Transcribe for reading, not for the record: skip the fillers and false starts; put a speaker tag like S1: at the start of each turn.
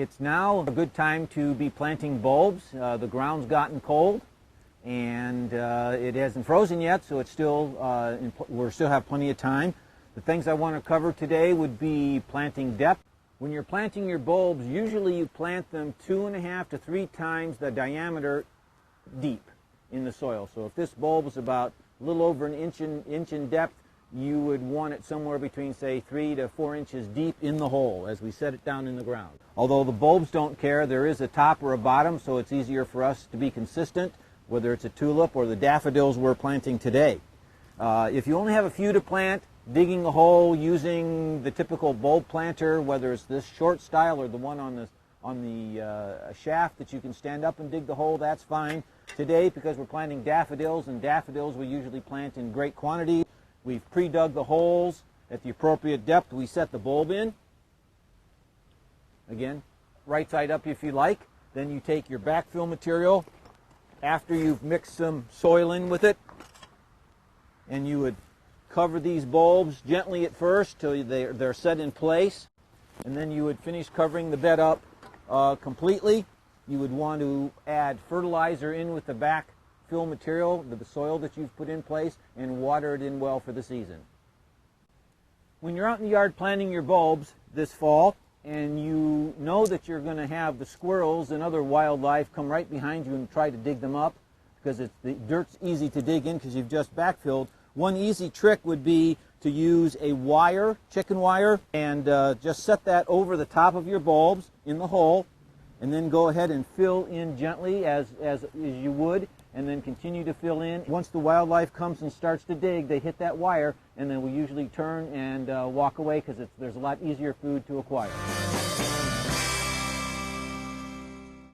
S1: It's now a good time to be planting bulbs. The ground's gotten cold and it hasn't frozen yet, so it's still, we still have plenty of time. The things I want to cover today would be planting depth. When you're planting your bulbs, usually you plant them 2.5 to 3 times the diameter deep in the soil. So if this bulb is about a little over an inch in depth, you would want it somewhere between, say, 3 to 4 inches deep in the hole as we set it down in the ground. Although the bulbs don't care, there is a top or a bottom, so it's easier for us to be consistent, whether it's a tulip or the daffodils we're planting today. If you only have a few to plant, digging a hole using the typical bulb planter, whether it's this short style or the one on the shaft that you can stand up and dig the hole, that's fine. Today, because we're planting daffodils, and daffodils we usually plant in great quantity, we've pre-dug the holes at the appropriate depth. We set the bulb in. Again, right side up if you like. Then you take your backfill material after you've mixed some soil in with it, and you would cover these bulbs gently at first till they're set in place, and then you would finish covering the bed up completely. You would want to add fertilizer in with the backfill material, the soil that you've put in place, and water it in well for the season. When you're out in the yard planting your bulbs this fall, and you know that you're going to have the squirrels and other wildlife come right behind you and try to dig them up, because the dirt's easy to dig in because you've just backfilled, one easy trick would be to use a wire, chicken wire, and just set that over the top of your bulbs in the hole, and then go ahead and fill in gently as you would, and then continue to fill in. Once the wildlife comes and starts to dig, they hit that wire, and then we usually turn and walk away because there's a lot easier food to acquire.